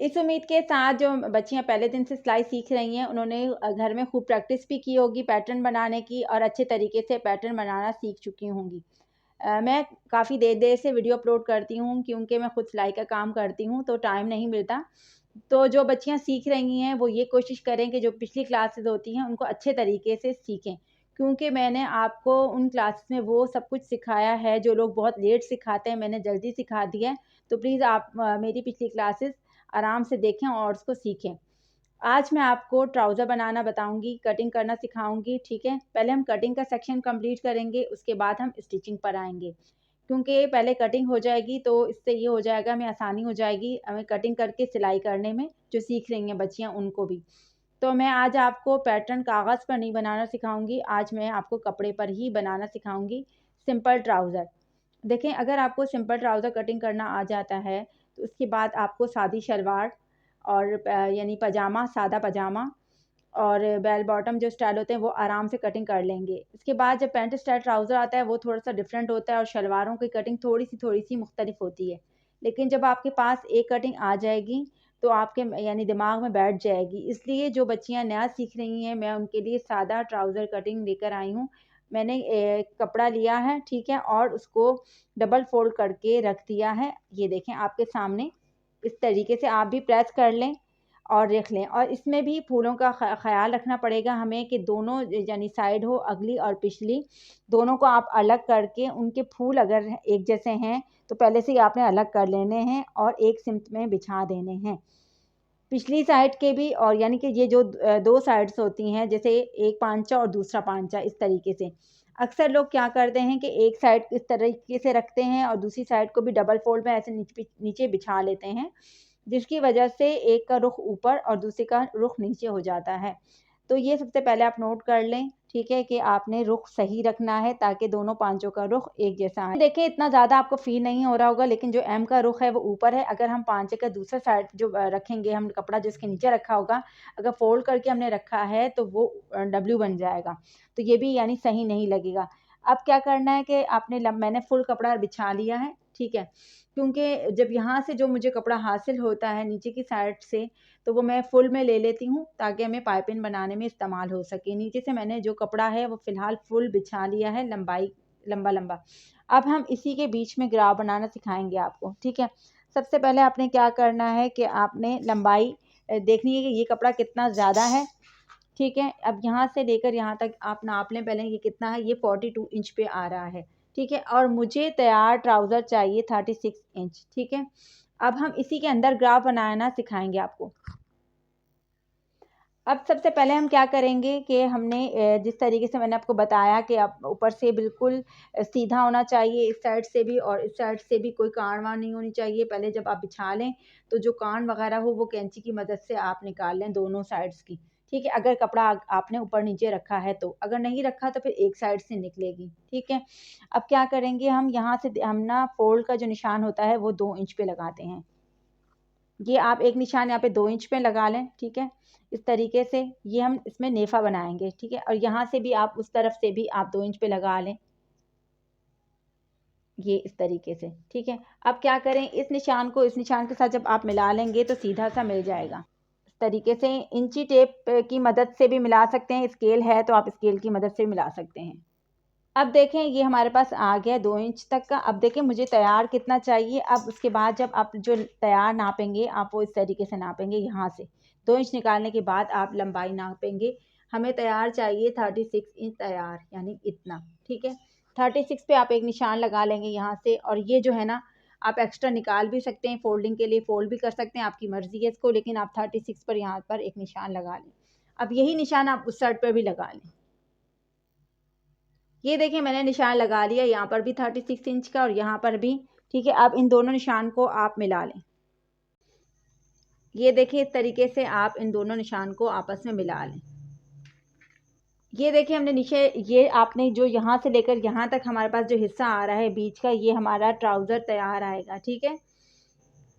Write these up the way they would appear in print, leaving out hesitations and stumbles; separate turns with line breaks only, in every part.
इस उम्मीद के साथ जो बच्चियां पहले दिन से सिलाई सीख रही हैं, उन्होंने घर में खूब प्रैक्टिस भी की होगी पैटर्न बनाने की और अच्छे तरीके से पैटर्न बनाना सीख चुकी होंगी। मैं काफ़ी देर देर से वीडियो अपलोड करती हूँ क्योंकि मैं खुद सिलाई का काम करती हूँ, तो टाइम नहीं मिलता। तो जो बच्चियां सीख रही हैं वो ये कोशिश करें कि जो पिछली क्लासेस होती हैं उनको अच्छे तरीके से सीखें, क्योंकि मैंने आपको उन क्लासेस में वो सब कुछ सिखाया है जो लोग बहुत लेट सिखाते हैं, मैंने जल्दी सिखा दिया है। तो प्लीज़ आप मेरी पिछली क्लासेस आराम से देखें और उसको सीखें। आज मैं आपको ट्राउज़र बनाना बताऊंगी, कटिंग करना सिखाऊंगी, ठीक है। पहले हम कटिंग का सेक्शन कंप्लीट करेंगे, उसके बाद हम स्टिचिंग पर आएंगे, क्योंकि पहले कटिंग हो जाएगी तो इससे ये हो जाएगा, हमें आसानी हो जाएगी हमें कटिंग करके सिलाई करने में, जो सीख रही हैं बच्चियाँ उनको भी। तो मैं आज आपको पैटर्न कागज़ पर नहीं बनाना सिखाऊंगी, आज मैं आपको कपड़े पर ही बनाना सिखाऊंगी सिंपल ट्राउज़र। देखें, अगर आपको सिंपल ट्राउज़र कटिंग करना आ जाता है तो उसके बाद आपको सादी शलवार और यानी पजामा, सादा पजामा और बेल बॉटम जो स्टाइल होते हैं वो आराम से कटिंग कर लेंगे। इसके बाद जब पैंट स्टाइल ट्राउज़र आता है वो थोड़ा-सा डिफरेंट होता है और शलवारों की कटिंग थोड़ी-सी मुख्तलिफ होती है। लेकिन जब आपके पास एक कटिंग आ जाएगी तो आपके यानी दिमाग में बैठ जाएगी। इसलिए जो बच्चियाँ नया सीख रही हैं, मैं उनके लिए सादा ट्राउज़र कटिंग लेकर आई हूँ। मैंने कपड़ा लिया है, ठीक है, और उसको डबल फ़ोल्ड करके रख दिया है। ये देखें आपके सामने, इस तरीके से आप भी प्रेस कर लें और रख लें। और इसमें भी फूलों का ख़याल रखना पड़ेगा हमें कि दोनों यानी साइड हो, अगली और पिछली, दोनों को आप अलग करके उनके फूल अगर एक जैसे हैं तो पहले से ही आपने अलग कर लेने हैं और एक सिमत में बिछा देने हैं। पिछली साइड के भी, और यानी कि ये जो दो साइड्स होती हैं, जैसे एक पांचा और दूसरा पांचा, इस तरीके से। अक्सर लोग क्या करते हैं कि एक साइड इस तरीके से रखते हैं और दूसरी साइड को भी डबल फोल्ड में ऐसे नीचे बिछा लेते हैं, जिसकी वजह से एक का रुख ऊपर और दूसरे का रुख नीचे हो जाता है। तो ये सबसे पहले आप नोट कर लें, ठीक है, कि आपने रुख सही रखना है ताकि दोनों पांचों का रुख एक जैसा आए। देखिए, इतना ज़्यादा आपको फील नहीं हो रहा होगा, लेकिन जो एम का रुख है वो ऊपर है। अगर हम पांचे का दूसरा साइड जो रखेंगे, हम कपड़ा जो इसके नीचे रखा होगा, अगर फोल्ड करके हमने रखा है तो वो डब्ल्यू बन जाएगा, तो ये भी यानी सही नहीं लगेगा। अब क्या करना है कि मैंने फुल कपड़ा बिछा लिया है, ठीक है, क्योंकि जब यहाँ से जो मुझे कपड़ा हासिल होता है नीचे की साइड से, तो वो मैं फुल में ले लेती हूँ ताकि हमें पाइपिंग बनाने में इस्तेमाल हो सके। नीचे से मैंने जो कपड़ा है वो फ़िलहाल फुल बिछा लिया है, लंबा। अब हम इसी के बीच में ग्राफ बनाना सिखाएंगे आपको, ठीक है। सबसे पहले आपने क्या करना है कि आपने लंबाई देखनी है कि ये कपड़ा कितना ज़्यादा है, ठीक है। अब यहाँ से लेकर यहाँ तक आप नाप लें पहले, ये कितना है, ये 42 इंच पे आ रहा है, ठीक है। और मुझे तैयार ट्राउज़र चाहिए 36 इंच, ठीक है। अब हम इसी के अंदर ग्राफ बनाना सिखाएंगे आपको। अब सबसे पहले हम क्या करेंगे कि हमने जिस तरीके से मैंने आपको बताया कि आप ऊपर से बिल्कुल सीधा होना चाहिए, इस साइड से भी और इस साइड से भी कोई कान वान नहीं होनी चाहिए। पहले जब आप बिछा लें तो जो कान वगैरह हो वो कैंची की मदद से आप निकाल लें दोनों साइड्स की, ठीक है। अगर कपड़ा आपने ऊपर नीचे रखा है तो, अगर नहीं रखा तो फिर एक साइड से निकलेगी, ठीक है। अब क्या करेंगे, हम यहाँ से हम ना फोल्ड का जो निशान होता है वो 2 इंच पे लगाते हैं। ये आप एक निशान यहाँ पे 2 इंच पे लगा लें, ठीक है। इस तरीके से ये हम इसमें नेफा बनाएंगे, ठीक है। और यहाँ से भी आप उस तरफ से भी आप 2 इंच पे लगा लें, ये इस तरीके से, ठीक है। अब क्या करें, इस निशान को इस निशान के साथ जब आप मिला लेंगे तो सीधा सा मिल जाएगा। इस तरीके से इंची टेप की मदद से भी मिला सकते हैं, स्केल है तो आप स्केल की मदद से मिला सकते हैं। अब देखें, ये हमारे पास आ गया 2 इंच तक का। अब देखें मुझे तैयार कितना चाहिए। अब उसके बाद जब आप जो तैयार नापेंगे, आप वो इस तरीके से नापेंगे, यहाँ से 2 इंच निकालने के बाद आप लंबाई नापेंगे। हमें तैयार चाहिए 36 इंच तैयार, यानी इतना, ठीक है। 36 पे आप एक निशान लगा लेंगे यहाँ से, और ये जो है ना, आप एक्स्ट्रा निकाल भी सकते हैं, फोल्डिंग के लिए फोल्ड भी कर सकते हैं, आपकी मर्ज़ी है इसको, लेकिन आप 36 पर यहाँ पर एक निशान लगा लें। अब यही निशान आप उस साइड पर भी लगा लें। ये देखिए मैंने निशान लगा लिया, यहाँ पर भी 36 इंच का और यहाँ पर भी, ठीक है। अब इन दोनों निशान को आप मिला लें। ये देखिए इस तरीके से आप इन दोनों निशान को आपस में मिला लें। ये देखिए हमने नीचे, ये आपने जो यहाँ से लेकर यहाँ तक हमारे पास जो हिस्सा आ रहा है बीच का, ये हमारा ट्राउज़र तैयार आएगा, ठीक है।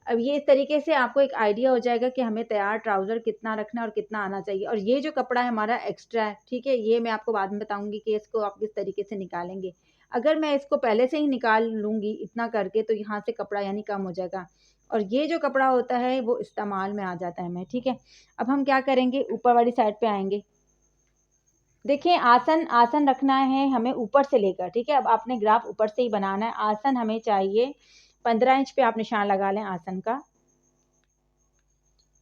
अब ये इस तरीके से आपको एक आइडिया हो जाएगा कि हमें तैयार ट्राउज़र कितना रखना है और कितना आना चाहिए। और ये जो कपड़ा है हमारा एक्स्ट्रा है, ठीक है, ये मैं आपको बाद में बताऊंगी कि इसको आप किस तरीके से निकालेंगे। अगर मैं इसको पहले से ही निकाल लूँगी इतना करके तो यहाँ से कपड़ा यानी कम हो जाएगा, और ये जो कपड़ा होता है वो इस्तेमाल में आ जाता है हमें, ठीक है। अब हम क्या करेंगे, ऊपर वाली साइड पे आएंगे। देखिए आसन आसन रखना है हमें ऊपर से लेकर, ठीक है। अब आपने ग्राफ ऊपर से ही बनाना है। आसन हमें चाहिए 15 इंच पे, आप निशान लगा लें आसन का,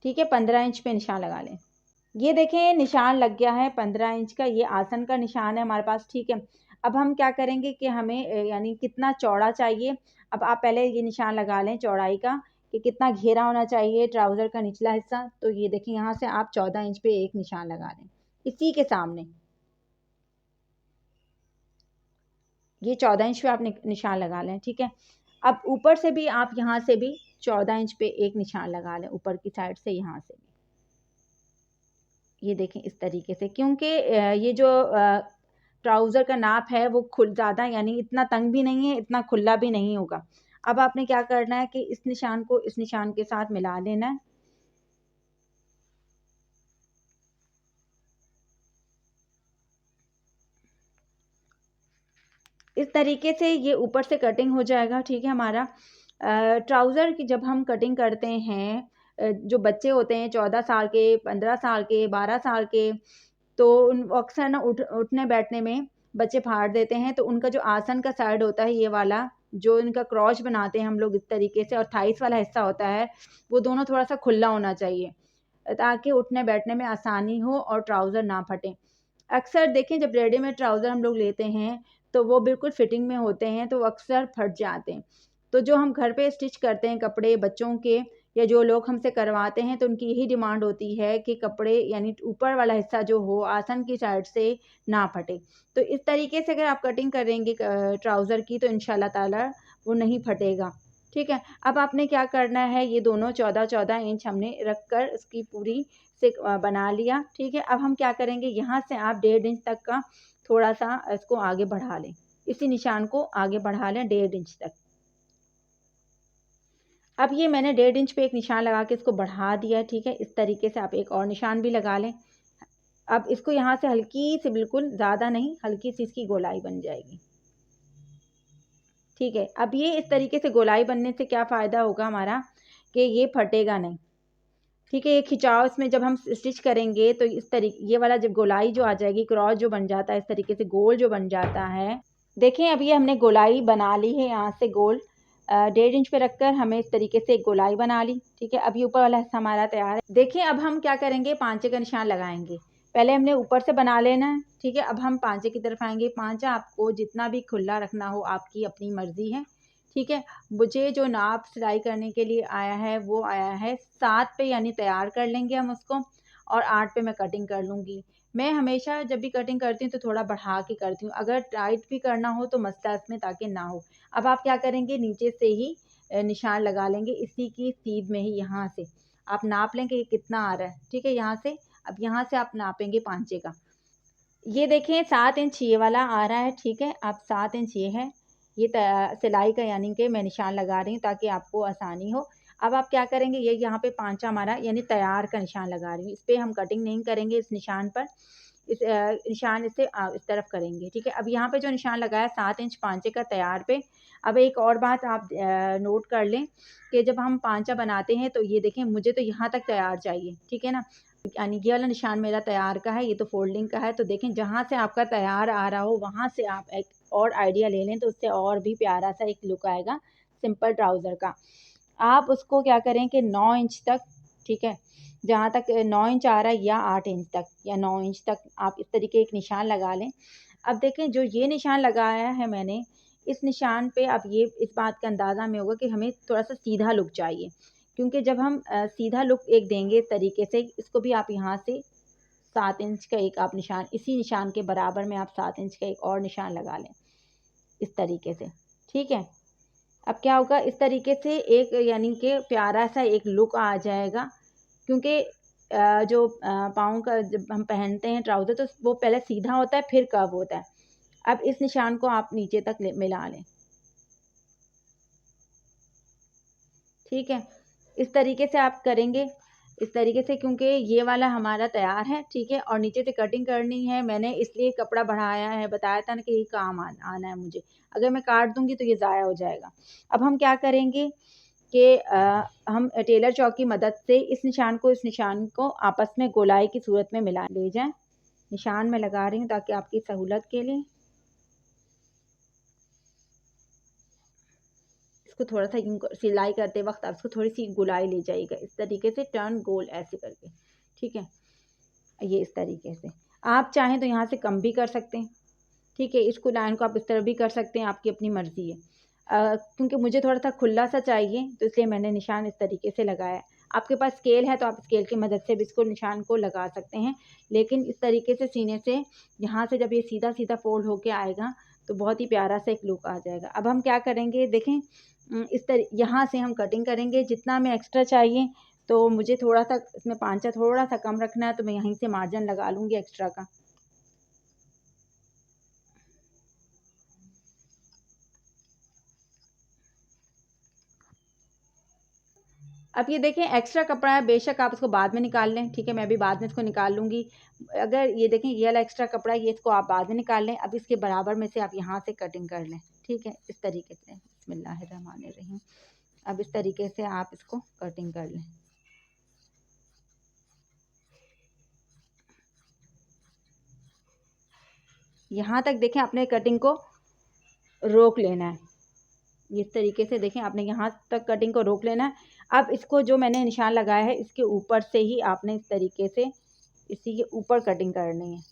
ठीक है। 15 इंच पे निशान लगा लें। ये देखें निशान लग गया है 15 इंच का, ये आसन का निशान है हमारे पास, ठीक है। अब हम क्या करेंगे कि हमें यानी कितना चौड़ा चाहिए। अब आप पहले ये निशान लगा लें चौड़ाई का, कि कितना घेरा होना चाहिए ट्राउज़र का निचला हिस्सा। तो ये देखें यहाँ से आप 14 इंच पे एक निशान लगा लें इसी के सामने। ये 14 इंच पे आप निशान लगा लें, ठीक है। अब ऊपर से भी आप यहाँ से भी 14 इंच पे एक निशान लगा लें, ऊपर की साइड से यहाँ से भी। ये देखें इस तरीके से, क्योंकि ये जो ट्राउज़र का नाप है वो खुल ज़्यादा यानी इतना तंग भी नहीं है, इतना खुला भी नहीं होगा। अब आपने क्या करना है कि इस निशान को इस निशान के साथ मिला लेना है। इस तरीके से ये ऊपर से कटिंग हो जाएगा, ठीक है। हमारा ट्राउज़र की जब हम कटिंग करते हैं, जो बच्चे होते हैं 14 साल के, 15 साल के, 12 साल के, तो उन अक्सर ना उठने बैठने में बच्चे फाड़ देते हैं। तो उनका जो आसन का साइड होता है ये वाला, जो इनका क्रॉच बनाते हैं हम लोग इस तरीके से, और थाइस वाला हिस्सा होता है वो दोनों थोड़ा सा खुला होना चाहिए, ताकि उठने बैठने में आसानी हो और ट्राउज़र ना फटे। अक्सर देखें जब रेडीमेड ट्राउज़र हम लोग लेते हैं तो वो बिल्कुल फिटिंग में होते हैं, तो वो अक्सर फट जाते हैं। तो जो हम घर पे स्टिच करते हैं कपड़े बच्चों के, या जो लोग हमसे करवाते हैं, तो उनकी यही डिमांड होती है कि कपड़े यानी ऊपर वाला हिस्सा जो हो आसन की साइड से ना फटे। तो इस तरीके से अगर आप कटिंग करेंगे ट्राउज़र की, तो इंशाल्लाह ताला वो नहीं फटेगा, ठीक है। अब आपने क्या करना है, ये दोनों 14-14 इंच हमने रख कर इसकी पूरी से बना लिया, ठीक है। अब हम क्या करेंगे, यहाँ से आप 1.5 इंच तक का थोड़ा सा इसको आगे बढ़ा लें, इसी निशान को आगे बढ़ा लें 1.5 इंच तक। अब ये मैंने 1.5 इंच पे एक निशान लगा के इसको बढ़ा दिया, ठीक है। इस तरीके से आप एक और निशान भी लगा लें। अब इसको यहाँ से हल्की सी, बिल्कुल ज़्यादा नहीं, हल्की सी इसकी गोलाई बन जाएगी, ठीक है। अब ये इस तरीके से गोलाई बनने से क्या फ़ायदा होगा हमारा, कि ये फटेगा नहीं, ठीक है। ये खिंचाव इसमें जब हम स्टिच करेंगे तो इस तरीके ये वाला जब गोलाई जो आ जाएगी, क्रॉस जो बन जाता है इस तरीके से, गोल जो बन जाता है। देखें अब ये हमने गोलाई बना ली है, यहाँ से गोल 1.5 इंच पे रखकर हमें इस तरीके से एक गोलाई बना ली, ठीक है। अब ये ऊपर वाला हिस्सा हमारा तैयार है। देखें अब हम क्या करेंगे, पांचे का निशान लगाएंगे। पहले हमने ऊपर से बना लेना है, ठीक है। अब हम पांचे की तरफ आएंगे। पांचा आपको जितना भी खुला रखना हो आपकी अपनी मर्जी है, ठीक है। मुझे जो नाप सिलाई करने के लिए आया है वो आया है 7 पे, यानी तैयार कर लेंगे हम उसको, और 8 पे मैं कटिंग कर लूँगी। मैं हमेशा जब भी कटिंग करती हूँ तो थोड़ा बढ़ा के करती हूँ, अगर टाइट भी करना हो तो मसला इसमें ताकि ना हो। अब आप क्या करेंगे, नीचे से ही निशान लगा लेंगे इसी की सीध में ही, यहाँ से आप नाप लेंगे ये कितना आ रहा है, ठीक है। यहाँ से अब यहाँ से आप नापेंगे पांचे का। ये देखें 7 इंच ये वाला आ रहा है, ठीक है। अब 7 इंच ये है, ये सिलाई का यानी कि मैं निशान लगा रही हूँ ताकि आपको आसानी हो। अब आप क्या करेंगे, ये यहाँ पे पांचा हमारा यानी तैयार का निशान लगा रही हूँ, इस पर हम कटिंग नहीं करेंगे, इस निशान पर इस निशान से इस तरफ करेंगे, ठीक है। अब यहाँ पे जो निशान लगाया 7 इंच पांचे का तैयार पे। अब एक और बात आप नोट कर लें कि जब हम पांचा बनाते हैं तो ये देखें मुझे तो यहाँ तक तैयार चाहिए, ठीक है ना। यानी ये वाला निशान मेरा तैयार का है, ये तो फोल्डिंग का है। तो देखें जहाँ से आपका तैयार आ रहा हो वहाँ से आप एक और आइडिया ले लें, तो उससे और भी प्यारा सा एक लुक आएगा सिंपल ट्राउज़र का। आप उसको क्या करें कि 9 इंच तक, ठीक है, जहाँ तक 9 इंच आ रहा है या 8 इंच तक या 9 इंच तक आप इस तरीके एक निशान लगा लें। अब देखें जो ये निशान लगाया है मैंने, इस निशान पे अब ये इस बात का अंदाज़ा हमें होगा कि हमें थोड़ा सा सीधा लुक चाहिए, क्योंकि जब हम सीधा लुक एक देंगे इस तरीके से, इसको भी आप यहाँ से 7 इंच का एक आप निशान, इसी निशान के बराबर में आप 7 इंच का एक और निशान लगा लें इस तरीके से, ठीक है। अब क्या होगा, इस तरीके से एक यानी कि प्यारा सा एक लुक आ जाएगा, क्योंकि जो पाँव का जब हम पहनते हैं ट्राउज़र तो वो पहले सीधा होता है फिर कर्व होता है। अब इस निशान को आप नीचे तक मिला लें, ठीक है। इस तरीके से आप करेंगे, इस तरीके से, क्योंकि ये वाला हमारा तैयार है, ठीक है। और नीचे से कटिंग करनी है, मैंने इसलिए कपड़ा बढ़ाया है, बताया था ना कि ये काम आना है मुझे, अगर मैं काट दूंगी तो ये ज़ाया हो जाएगा। अब हम क्या करेंगे, कि हम टेलर चौक की मदद से इस निशान को आपस में गोलाई की सूरत में मिला ले जाएं। निशान मैं लगा रही हूँ ताकि आपकी सहूलत के लिए। इसको थोड़ा सा सिलाई करते वक्त आप इसको थोड़ी सी गोलाई ले जाइएगा, इस तरीके से टर्न गोल ऐसे करके, ठीक है। ये इस तरीके से आप चाहें तो यहाँ से कम भी कर सकते हैं, ठीक है। इसको लाइन को आप इस तरह भी कर सकते हैं, आपकी अपनी मर्ज़ी है। क्योंकि मुझे थोड़ा सा खुला सा चाहिए तो इसलिए मैंने निशान इस तरीके से लगाया है। आपके पास स्केल है तो आप स्केल की मदद से भी इसको निशान को लगा सकते हैं, लेकिन इस तरीके से सीने से यहाँ से जब ये सीधा सीधा फोल्ड होके आएगा तो बहुत ही प्यारा सा एक लुक आ जाएगा। अब हम क्या करेंगे देखें, इस तरह यहाँ से हम कटिंग करेंगे। जितना हमें एक्स्ट्रा चाहिए तो मुझे थोड़ा सा इसमें पांचा थोड़ा सा कम रखना है, तो मैं यहीं से मार्जिन लगा लूँगी एक्स्ट्रा का। अब ये देखें एक्स्ट्रा कपड़ा है, बेशक आप इसको बाद में निकाल लें, ठीक है। मैं भी बाद में इसको निकाल लूँगी। अगर ये देखें ये वाला एक्स्ट्रा कपड़ा है, ये इसको आप बाद में निकाल लें। अब इसके बराबर में से आप यहाँ से कटिंग कर लें, ठीक है, इस तरीके से। बिस्मिल्लाहिर्रहमानिर्रहीम। अब इस तरीके से आप इसको कटिंग कर लें। यहाँ तक देखें आपने कटिंग को रोक लेना है, इस तरीके से देखें आपने यहाँ तक कटिंग को रोक लेना है। अब इसको जो मैंने निशान लगाया है इसके ऊपर से ही आपने इस तरीके से इसी के ऊपर कटिंग करनी है।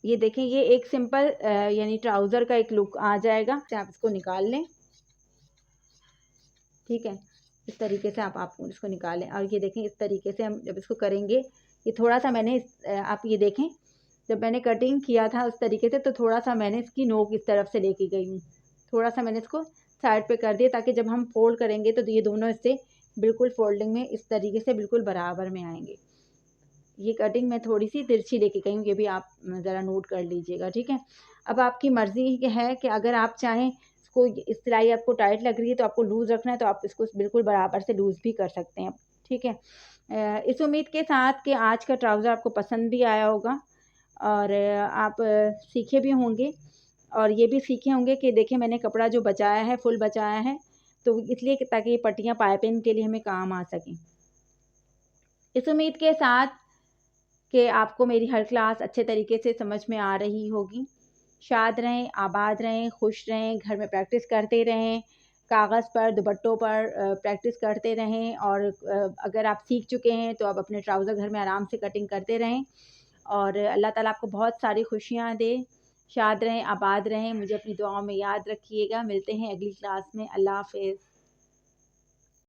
ये देखें ये एक सिंपल यानी ट्राउज़र का एक लुक आ जाएगा। आप इसको निकाल लें, ठीक है। इस तरीके से आप इसको निकालें और ये देखें इस तरीके से हम जब इसको करेंगे, ये थोड़ा सा मैंने आप ये देखें जब मैंने कटिंग किया था उस तरीके से, तो थोड़ा सा मैंने इसकी नोक इस तरफ से लेके गई हूँ, थोड़ा सा मैंने इसको साइड पे कर दिया ताकि जब हम फोल्ड करेंगे तो ये दोनों इससे बिल्कुल फोल्डिंग में इस तरीके से बिल्कुल बराबर में आएंगे। ये कटिंग मैं थोड़ी सी तिरछी लेके गई हूँ, ये भी आप ज़रा नोट कर लीजिएगा, ठीक है। अब आपकी मर्ज़ी है कि अगर आप चाहें इसको इस सिलाई आपको टाइट लग रही है तो आपको लूज़ रखना है तो आप इसको बिल्कुल बराबर से लूज़ भी कर सकते हैं, ठीक है। इस उम्मीद के साथ कि आज का ट्राउज़र आपको पसंद भी आया होगा और आप सीखे भी होंगे और ये भी सीखे होंगे कि देखिए मैंने कपड़ा जो बचाया है फुल बचाया है, तो इसलिए ताकि ये पट्टियाँ पाइपिंग के लिए हमें काम आ सकें। इस उम्मीद के साथ कि आपको मेरी हर क्लास अच्छे तरीके से समझ में आ रही होगी। शाद रहें, आबाद रहें, खुश रहें, घर में प्रैक्टिस करते रहें, कागज़ पर, दुपट्टों पर प्रैक्टिस करते रहें और अगर आप सीख चुके हैं तो आप अपने ट्राउज़र घर में आराम से कटिंग करते रहें और अल्लाह ताला आपको बहुत सारी खुशियाँ दे। शाद रहें, आबाद रहें, मुझे अपनी दुआओं में याद रखिएगा। मिलते हैं अगली क्लास में। अल्लाह हाफ़िज़।